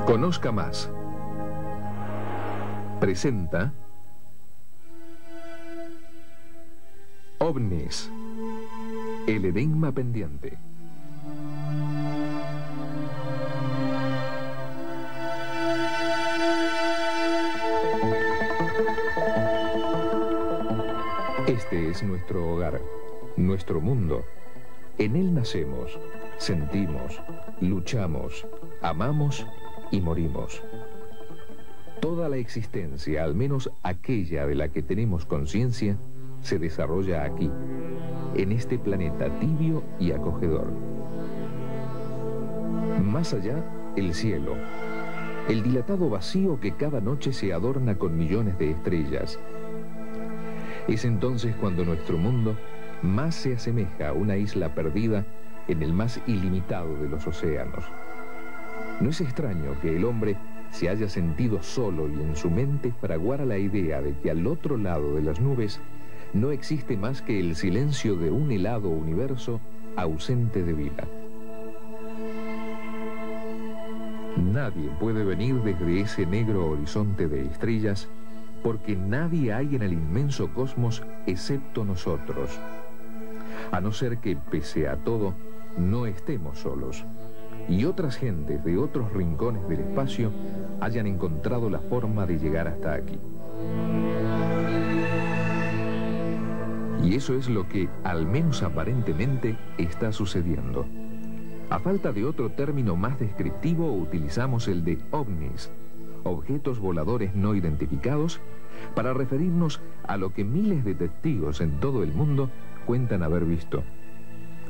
Conozca más. Presenta OVNIS, el enigma pendiente. Este es nuestro hogar, nuestro mundo. En él nacemos, sentimos, luchamos, amamos y morimos. Toda la existencia, al menos aquella de la que tenemos conciencia, se desarrolla aquí, en este planeta tibio y acogedor. Más allá, el cielo, el dilatado vacío que cada noche se adorna con millones de estrellas. Es entonces cuando nuestro mundo más se asemeja a una isla perdida en el más ilimitado de los océanos. No es extraño que el hombre se haya sentido solo y en su mente fraguara la idea de que al otro lado de las nubes no existe más que el silencio de un helado universo ausente de vida. Nadie puede venir desde ese negro horizonte de estrellas porque nadie hay en el inmenso cosmos excepto nosotros. A no ser que, pese a todo, no estemos solos y otras gentes de otros rincones del espacio hayan encontrado la forma de llegar hasta aquí. Y eso es lo que, al menos aparentemente, está sucediendo. A falta de otro término más descriptivo, utilizamos el de OVNIS, objetos voladores no identificados, para referirnos a lo que miles de testigos en todo el mundo cuentan haber visto.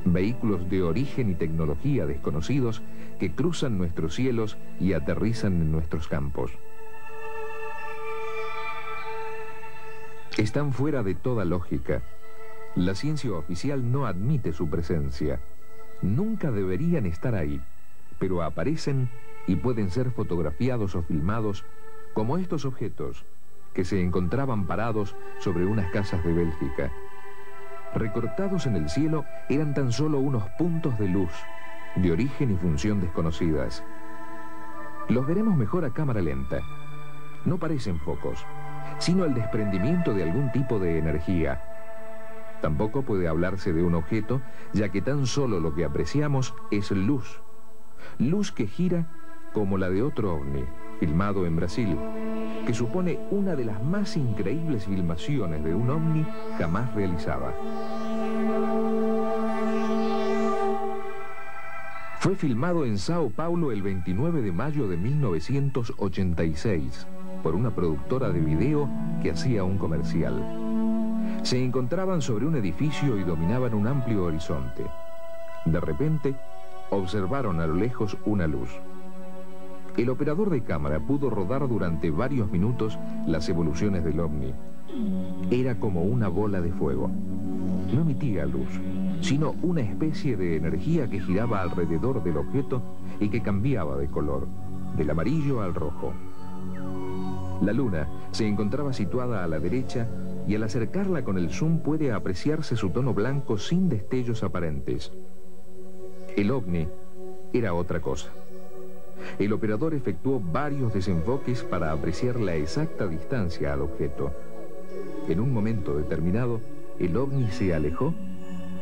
Vehículos de origen y tecnología desconocidos que cruzan nuestros cielos y aterrizan en nuestros campos. Están fuera de toda lógica. La ciencia oficial no admite su presencia. Nunca deberían estar ahí, pero aparecen y pueden ser fotografiados o filmados como estos objetos que se encontraban parados sobre unas casas de Bélgica. Recortados en el cielo eran tan solo unos puntos de luz, de origen y función desconocidas. Los veremos mejor a cámara lenta. No parecen focos, sino el desprendimiento de algún tipo de energía. Tampoco puede hablarse de un objeto, ya que tan solo lo que apreciamos es luz. Luz que gira como la de otro ovni, filmado en Brasil, que supone una de las más increíbles filmaciones de un ovni jamás realizada. Fue filmado en Sao Paulo el 29 de mayo de 1986 por una productora de video que hacía un comercial. Se encontraban sobre un edificio y dominaban un amplio horizonte. De repente, observaron a lo lejos una luz. El operador de cámara pudo rodar durante varios minutos las evoluciones del ovni. Era como una bola de fuego. No emitía luz, sino una especie de energía que giraba alrededor del objeto y que cambiaba de color, del amarillo al rojo. La luna se encontraba situada a la derecha y al acercarla con el zoom puede apreciarse su tono blanco sin destellos aparentes. El ovni era otra cosa. El operador efectuó varios desenfoques para apreciar la exacta distancia al objeto. En un momento determinado, el ovni se alejó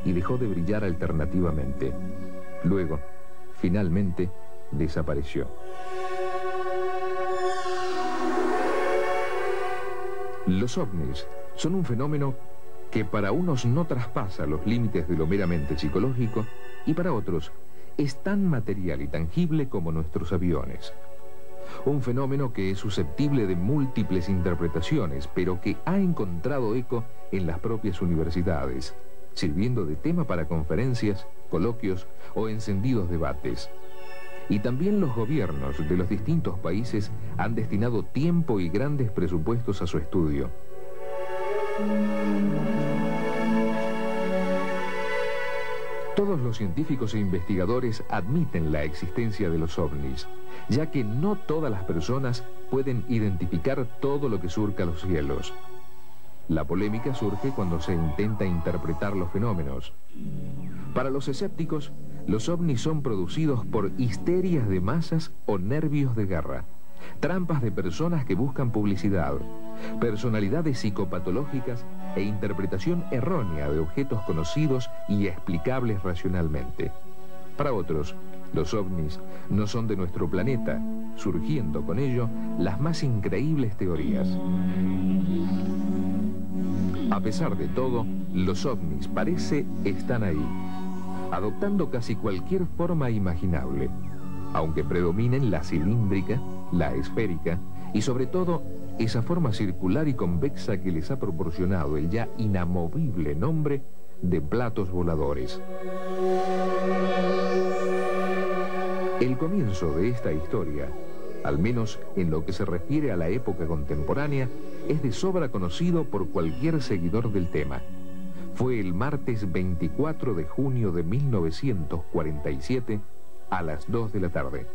y dejó de brillar alternativamente. Luego, finalmente, desapareció. Los ovnis son un fenómeno que para unos no traspasa los límites de lo meramente psicológico y para otros es tan material y tangible como nuestros aviones. Un fenómeno que es susceptible de múltiples interpretaciones, pero que ha encontrado eco en las propias universidades, sirviendo de tema para conferencias, coloquios o encendidos debates. Y también los gobiernos de los distintos países han destinado tiempo y grandes presupuestos a su estudio. Todos los científicos e investigadores admiten la existencia de los ovnis, ya que no todas las personas pueden identificar todo lo que surca los cielos. La polémica surge cuando se intenta interpretar los fenómenos. Para los escépticos, los ovnis son producidos por histerias de masas o nervios de guerra, trampas de personas que buscan publicidad, personalidades psicopatológicas e interpretación errónea de objetos conocidos y explicables racionalmente. Para otros, los ovnis no son de nuestro planeta, surgiendo con ello las más increíbles teorías. A pesar de todo, los ovnis parece están ahí, adoptando casi cualquier forma imaginable, aunque predominen la cilíndrica, la esférica y sobre todo esa forma circular y convexa que les ha proporcionado el ya inamovible nombre de platos voladores. El comienzo de esta historia, al menos en lo que se refiere a la época contemporánea, es de sobra conocido por cualquier seguidor del tema. Fue el martes 24 de junio de 1947 a las 2 de la tarde.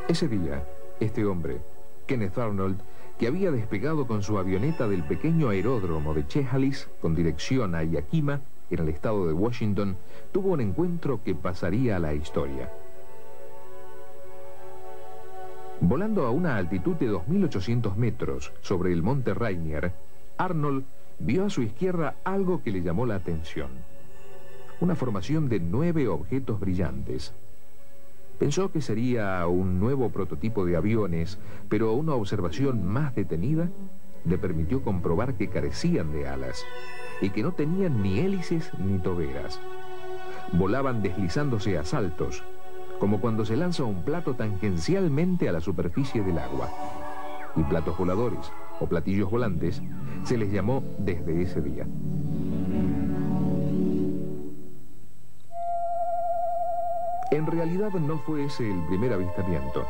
Ese día, este hombre, Kenneth Arnold, que había despegado con su avioneta del pequeño aeródromo de Chehalis con dirección a Yakima, en el estado de Washington, tuvo un encuentro que pasaría a la historia. Volando a una altitud de 2.800 metros sobre el monte Rainier, Arnold vio a su izquierda algo que le llamó la atención. Una formación de 9 objetos brillantes. Pensó que sería un nuevo prototipo de aviones, pero una observación más detenida le permitió comprobar que carecían de alas y que no tenían ni hélices ni toberas. Volaban deslizándose a saltos, como cuando se lanza un plato tangencialmente a la superficie del agua. Y platos voladores, o platillos volantes, se les llamó desde ese día. En realidad no fue ese el primer avistamiento.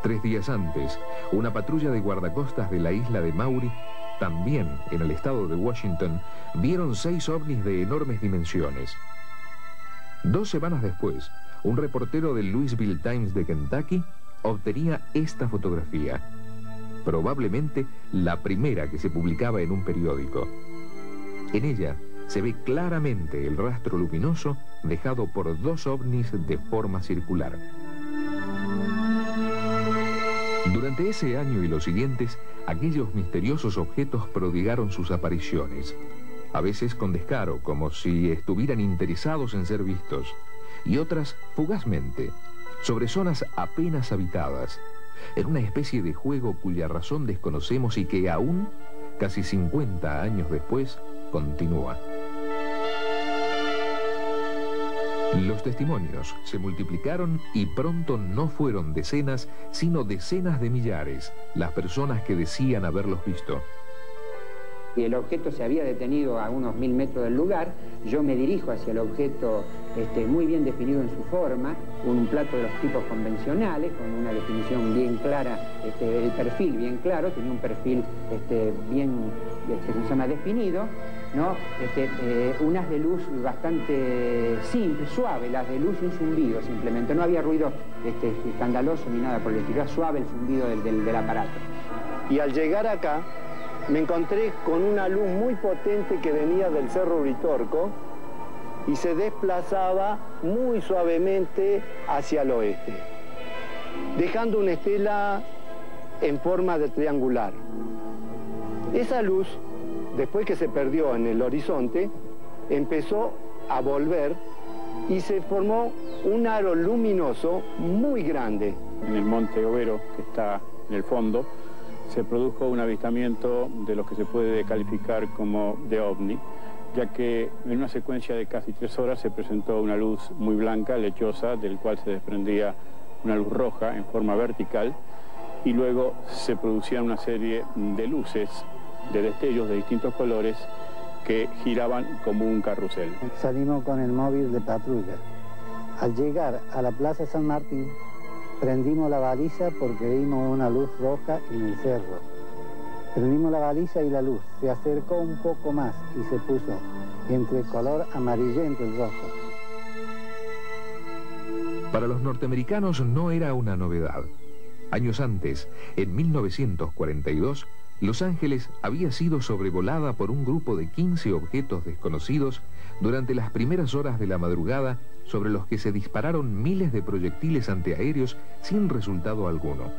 3 días antes, una patrulla de guardacostas de la isla de Maury, también en el estado de Washington, vieron 6 ovnis de enormes dimensiones. 2 semanas después, un reportero del Louisville Times de Kentucky obtenía esta fotografía, probablemente la primera que se publicaba en un periódico. En ella se ve claramente el rastro luminoso dejado por 2 ovnis de forma circular. Durante ese año y los siguientes, aquellos misteriosos objetos prodigaron sus apariciones, a veces con descaro, como si estuvieran interesados en ser vistos, y otras fugazmente, sobre zonas apenas habitadas, en una especie de juego cuya razón desconocemos y que aún, casi 50 años después, continúa. Los testimonios se multiplicaron y pronto no fueron decenas, sino decenas de millares las personas que decían haberlos visto. Y el objeto se había detenido a unos 1000 metros del lugar. Yo me dirijo hacia el objeto muy bien definido en su forma, un plato de los tipos convencionales, con una definición bien clara, el perfil bien claro, tenía un perfil bien ¿cómo se llama? Definido, ¿no? Un haz de luz bastante simple, suave, el haz de luz y un zumbido simplemente. No había ruido escandaloso ni nada por el estilo, era suave el zumbido del aparato. Y al llegar acá, me encontré con una luz muy potente que venía del Cerro Uritorco y se desplazaba muy suavemente hacia el oeste, dejando una estela en forma de triangular. Esa luz, después que se perdió en el horizonte, empezó a volver y se formó un aro luminoso muy grande. En el monte Overo, que está en el fondo, se produjo un avistamiento de lo que se puede calificar como de ovni, ya que en una secuencia de casi 3 horas se presentó una luz muy blanca, lechosa, del cual se desprendía una luz roja en forma vertical, y luego se producían una serie de luces, de destellos de distintos colores, que giraban como un carrusel. Salimos con el móvil de patrulla. Al llegar a la Plaza San Martín, prendimos la baliza porque vimos una luz roja en el cerro. Prendimos la baliza y la luz se acercó un poco más y se puso entre color amarillento y rojo. Para los norteamericanos no era una novedad. Años antes, en 1942, Los Ángeles había sido sobrevolada por un grupo de 15 objetos desconocidos durante las primeras horas de la madrugada, sobre los que se dispararon miles de proyectiles antiaéreos sin resultado alguno.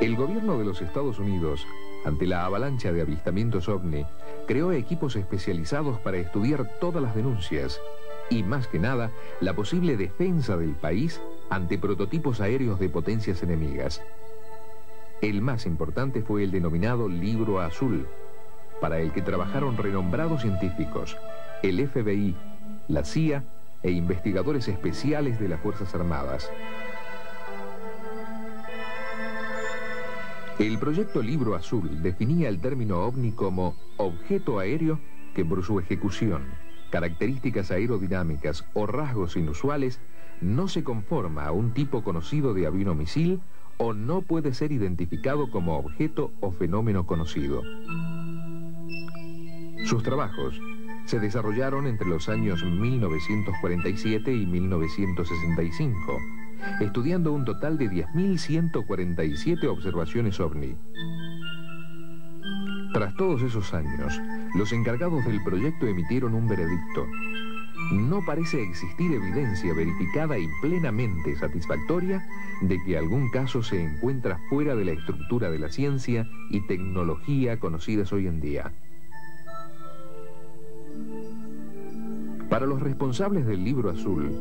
El gobierno de los Estados Unidos, ante la avalancha de avistamientos ovni, creó equipos especializados para estudiar todas las denuncias y, más que nada, la posible defensa del país ante prototipos aéreos de potencias enemigas. El más importante fue el denominado Libro Azul, para el que trabajaron renombrados científicos, el FBI, la CIA e investigadores especiales de las Fuerzas Armadas. El proyecto Libro Azul definía el término ovni como objeto aéreo que por su ejecución, características aerodinámicas o rasgos inusuales no se conforma a un tipo conocido de avión o misil o no puede ser identificado como objeto o fenómeno conocido. Sus trabajos se desarrollaron entre los años 1947 y 1965, estudiando un total de 10.147 observaciones ovni. Tras todos esos años, los encargados del proyecto emitieron un veredicto. No parece existir evidencia verificada y plenamente satisfactoria de que algún caso se encuentra fuera de la estructura de la ciencia y tecnología conocidas hoy en día. Para los responsables del Libro Azul,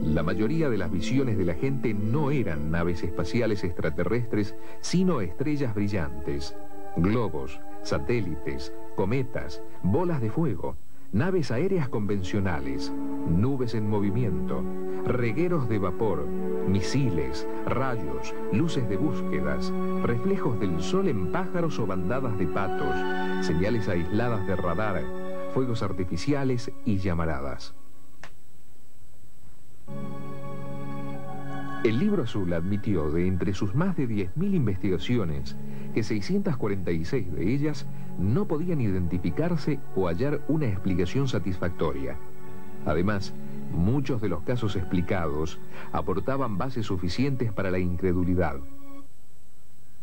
la mayoría de las visiones de la gente no eran naves espaciales extraterrestres, sino estrellas brillantes, globos, satélites, cometas, bolas de fuego, naves aéreas convencionales, nubes en movimiento, regueros de vapor, misiles, rayos, luces de búsquedas, reflejos del sol en pájaros o bandadas de patos, señales aisladas de radar, fuegos artificiales y llamaradas. El Libro Azul admitió de entre sus más de 10.000 investigaciones que 646 de ellas no podían identificarse o hallar una explicación satisfactoria. Además, muchos de los casos explicados aportaban bases suficientes para la incredulidad.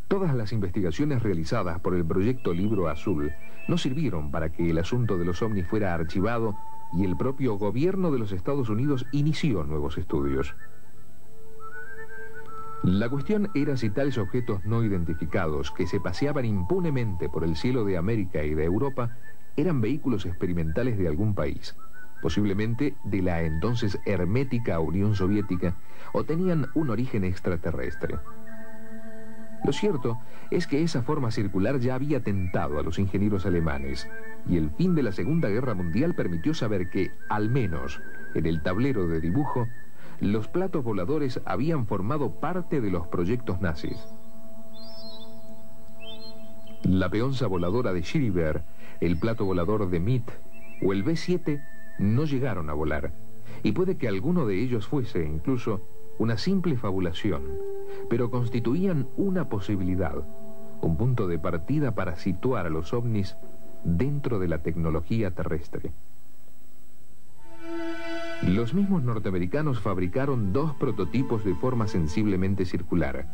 Todas las investigaciones realizadas por el proyecto Libro Azul no sirvieron para que el asunto de los ovnis fuera archivado y el propio gobierno de los Estados Unidos inició nuevos estudios. La cuestión era si tales objetos no identificados que se paseaban impunemente por el cielo de América y de Europa eran vehículos experimentales de algún país, posiblemente de la entonces hermética Unión Soviética, o tenían un origen extraterrestre. Lo cierto es que esa forma circular ya había tentado a los ingenieros alemanes, y el fin de la Segunda Guerra Mundial permitió saber que, al menos en el tablero de dibujo, los platos voladores habían formado parte de los proyectos nazis. La peonza voladora de Schreiber, el plato volador de Meade o el B-7 no llegaron a volar, y puede que alguno de ellos fuese incluso una simple fabulación, pero constituían una posibilidad, un punto de partida para situar a los ovnis dentro de la tecnología terrestre. Los mismos norteamericanos fabricaron dos prototipos de forma sensiblemente circular,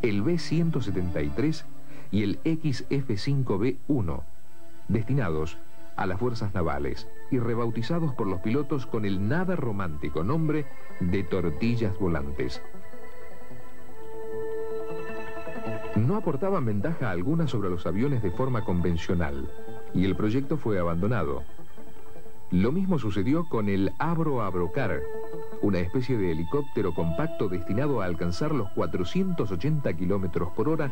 el B-173 y el XF-5B-1, destinados a las fuerzas navales y rebautizados por los pilotos con el nada romántico nombre de tortillas volantes. No aportaban ventaja alguna sobre los aviones de forma convencional, y el proyecto fue abandonado. Lo mismo sucedió con el Avro-Avrocar, una especie de helicóptero compacto destinado a alcanzar los 480 kilómetros por hora,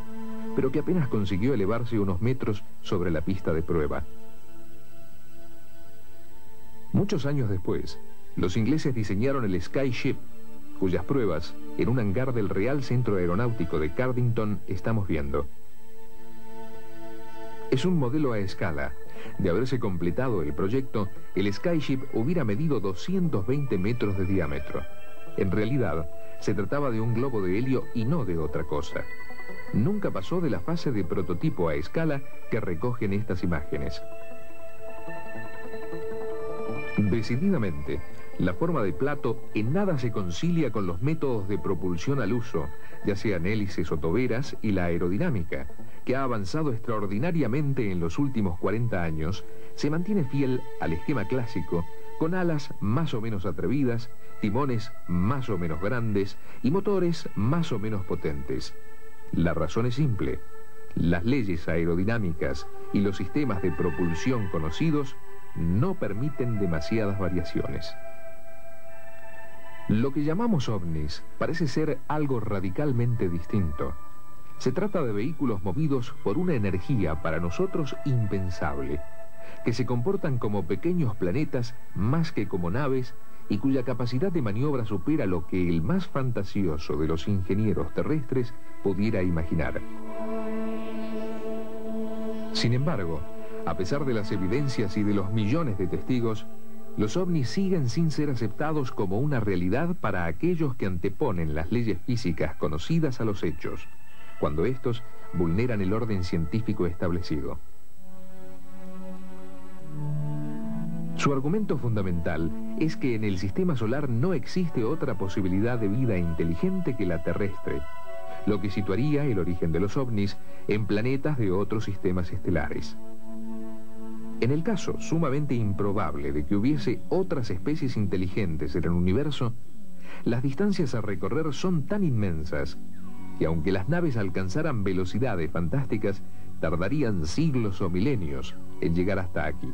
pero que apenas consiguió elevarse unos metros sobre la pista de prueba. Muchos años después, los ingleses diseñaron el Skyship, cuyas pruebas, en un hangar del Real Centro Aeronáutico de Cardington, estamos viendo. Es un modelo a escala. De haberse completado el proyecto, el Skyship hubiera medido 220 metros de diámetro. En realidad, se trataba de un globo de helio y no de otra cosa. Nunca pasó de la fase de prototipo a escala que recogen estas imágenes. Decididamente, La forma de plato en nada se concilia con los métodos de propulsión al uso, ya sean hélices o toberas, y la aerodinámica, que ha avanzado extraordinariamente en los últimos 40 años, se mantiene fiel al esquema clásico, con alas más o menos atrevidas, timones más o menos grandes y motores más o menos potentes. La razón es simple: las leyes aerodinámicas y los sistemas de propulsión conocidos no permiten demasiadas variaciones. Lo que llamamos ovnis parece ser algo radicalmente distinto. Se trata de vehículos movidos por una energía para nosotros impensable, que se comportan como pequeños planetas más que como naves y cuya capacidad de maniobra supera lo que el más fantasioso de los ingenieros terrestres pudiera imaginar. Sin embargo, a pesar de las evidencias y de los millones de testigos, los ovnis siguen sin ser aceptados como una realidad para aquellos que anteponen las leyes físicas conocidas a los hechos, cuando estos vulneran el orden científico establecido. Su argumento fundamental es que en el sistema solar no existe otra posibilidad de vida inteligente que la terrestre, lo que situaría el origen de los ovnis en planetas de otros sistemas estelares. En el caso sumamente improbable de que hubiese otras especies inteligentes en el universo, las distancias a recorrer son tan inmensas que aunque las naves alcanzaran velocidades fantásticas, tardarían siglos o milenios en llegar hasta aquí.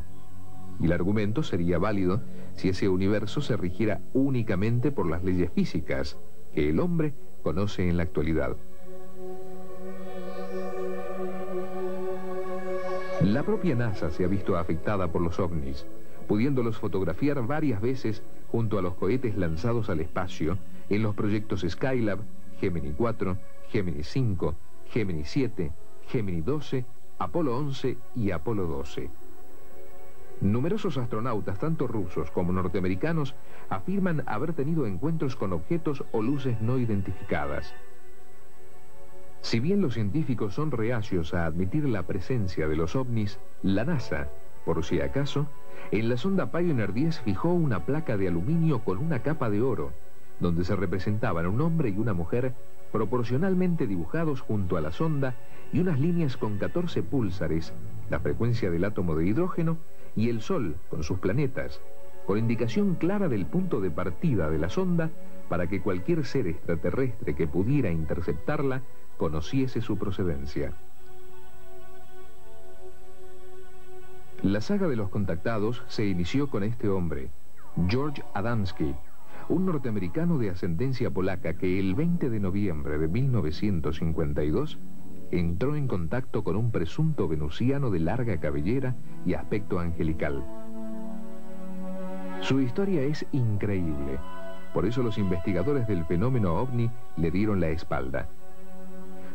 Y el argumento sería válido si ese universo se rigiera únicamente por las leyes físicas que el hombre conoce en la actualidad. La propia NASA se ha visto afectada por los ovnis, pudiéndolos fotografiar varias veces junto a los cohetes lanzados al espacio en los proyectos Skylab, Gemini 4, Gemini 5, Gemini 7, Gemini 12, Apolo 11 y Apolo 12. Numerosos astronautas, tanto rusos como norteamericanos, afirman haber tenido encuentros con objetos o luces no identificadas. Si bien los científicos son reacios a admitir la presencia de los ovnis, la NASA, por si acaso, en la sonda Pioneer 10 fijó una placa de aluminio con una capa de oro, donde se representaban un hombre y una mujer proporcionalmente dibujados junto a la sonda y unas líneas con 14 púlsares, la frecuencia del átomo de hidrógeno y el Sol con sus planetas, con indicación clara del punto de partida de la sonda para que cualquier ser extraterrestre que pudiera interceptarla conociese su procedencia. La saga de los contactados se inició con este hombre, George Adamski, un norteamericano de ascendencia polaca que el 20 de noviembre de 1952 entró en contacto con un presunto venusiano de larga cabellera y aspecto angelical. Su historia es increíble, por eso los investigadores del fenómeno ovni le dieron la espalda.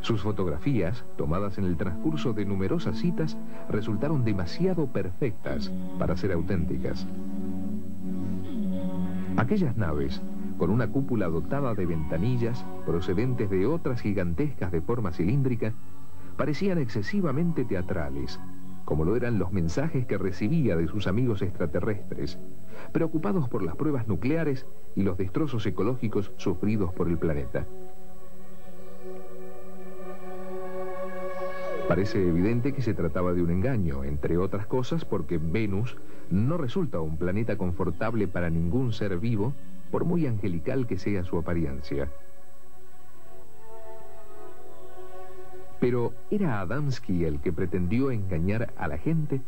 Sus fotografías, tomadas en el transcurso de numerosas citas, resultaron demasiado perfectas para ser auténticas. Aquellas naves, con una cúpula dotada de ventanillas procedentes de otras gigantescas de forma cilíndrica, parecían excesivamente teatrales, como lo eran los mensajes que recibía de sus amigos extraterrestres, preocupados por las pruebas nucleares y los destrozos ecológicos sufridos por el planeta. Parece evidente que se trataba de un engaño, entre otras cosas porque Venus no resulta un planeta confortable para ningún ser vivo, por muy angelical que sea su apariencia. Pero, ¿era Adamski el que pretendió engañar a la gente?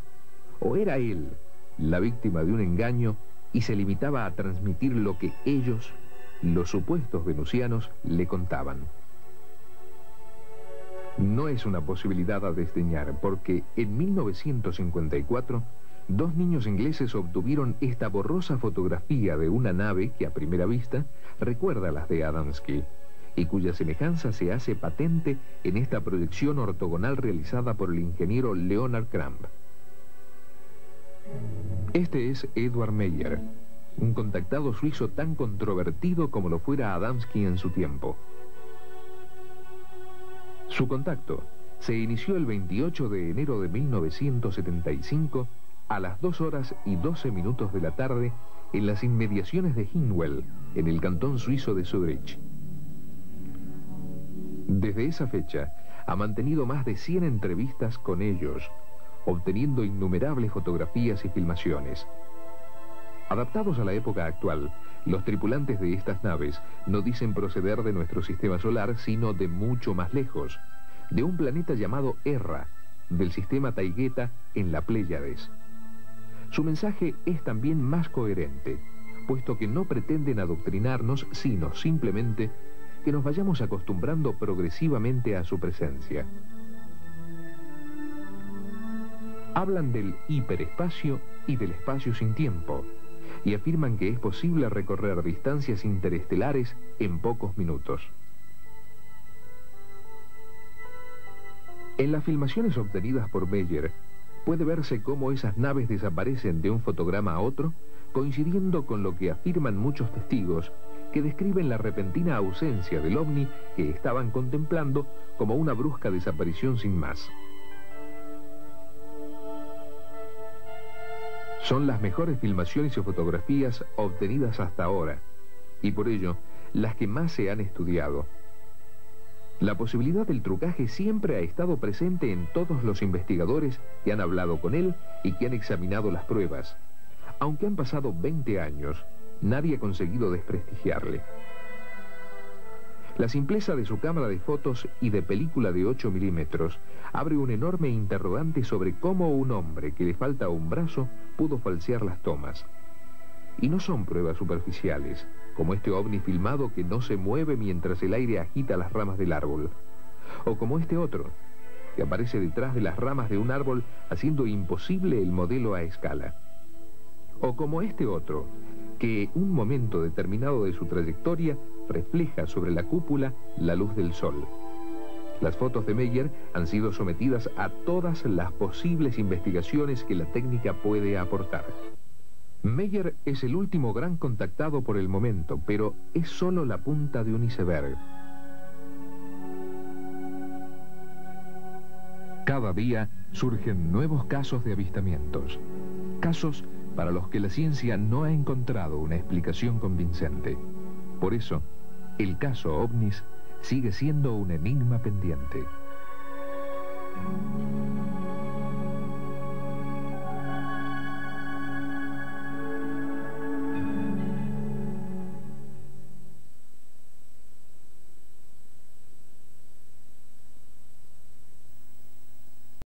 ¿O era él la víctima de un engaño y se limitaba a transmitir lo que ellos, los supuestos venusianos, le contaban? No es una posibilidad a desdeñar, porque en 1954, dos niños ingleses obtuvieron esta borrosa fotografía de una nave que a primera vista recuerda a las de Adamski, y cuya semejanza se hace patente en esta proyección ortogonal realizada por el ingeniero Leonard Kramp. Este es Edward Meyer, un contactado suizo tan controvertido como lo fuera Adamski en su tiempo. Su contacto se inició el 28 de enero de 1975 a las 2 horas y 12 minutos de la tarde en las inmediaciones de Hinwell, en el cantón suizo de Zurich. Desde esa fecha, ha mantenido más de 100 entrevistas con ellos, obteniendo innumerables fotografías y filmaciones. Adaptados a la época actual, los tripulantes de estas naves no dicen proceder de nuestro sistema solar, sino de mucho más lejos, de un planeta llamado Erra, del sistema Taigueta en la Pléyades. Su mensaje es también más coherente, puesto que no pretenden adoctrinarnos, sino simplemente que nos vayamos acostumbrando progresivamente a su presencia. Hablan del hiperespacio y del espacio sin tiempo, y afirman que es posible recorrer distancias interestelares en pocos minutos. En las filmaciones obtenidas por Meyer, puede verse cómo esas naves desaparecen de un fotograma a otro, coincidiendo con lo que afirman muchos testigos, que describen la repentina ausencia del ovni que estaban contemplando como una brusca desaparición sin más. Son las mejores filmaciones y fotografías obtenidas hasta ahora, y por ello, las que más se han estudiado. La posibilidad del trucaje siempre ha estado presente en todos los investigadores que han hablado con él y que han examinado las pruebas. Aunque han pasado 20 años, nadie ha conseguido desprestigiarle. La simpleza de su cámara de fotos y de película de 8 milímetros abre un enorme interrogante sobre cómo un hombre que le falta un brazo pudo falsear las tomas. Y no son pruebas superficiales, como este ovni filmado que no se mueve mientras el aire agita las ramas del árbol. O como este otro, que aparece detrás de las ramas de un árbol haciendo imposible el modelo a escala. O como este otro, que en un momento determinado de su trayectoria refleja sobre la cúpula la luz del sol. Las fotos de Meyer han sido sometidas a todas las posibles investigaciones que la técnica puede aportar. Meyer es el último gran contactado por el momento, pero es solo la punta de un iceberg. Cada día surgen nuevos casos de avistamientos, casos para los que la ciencia no ha encontrado una explicación convincente. Por eso, el caso OVNIS sigue siendo un enigma pendiente.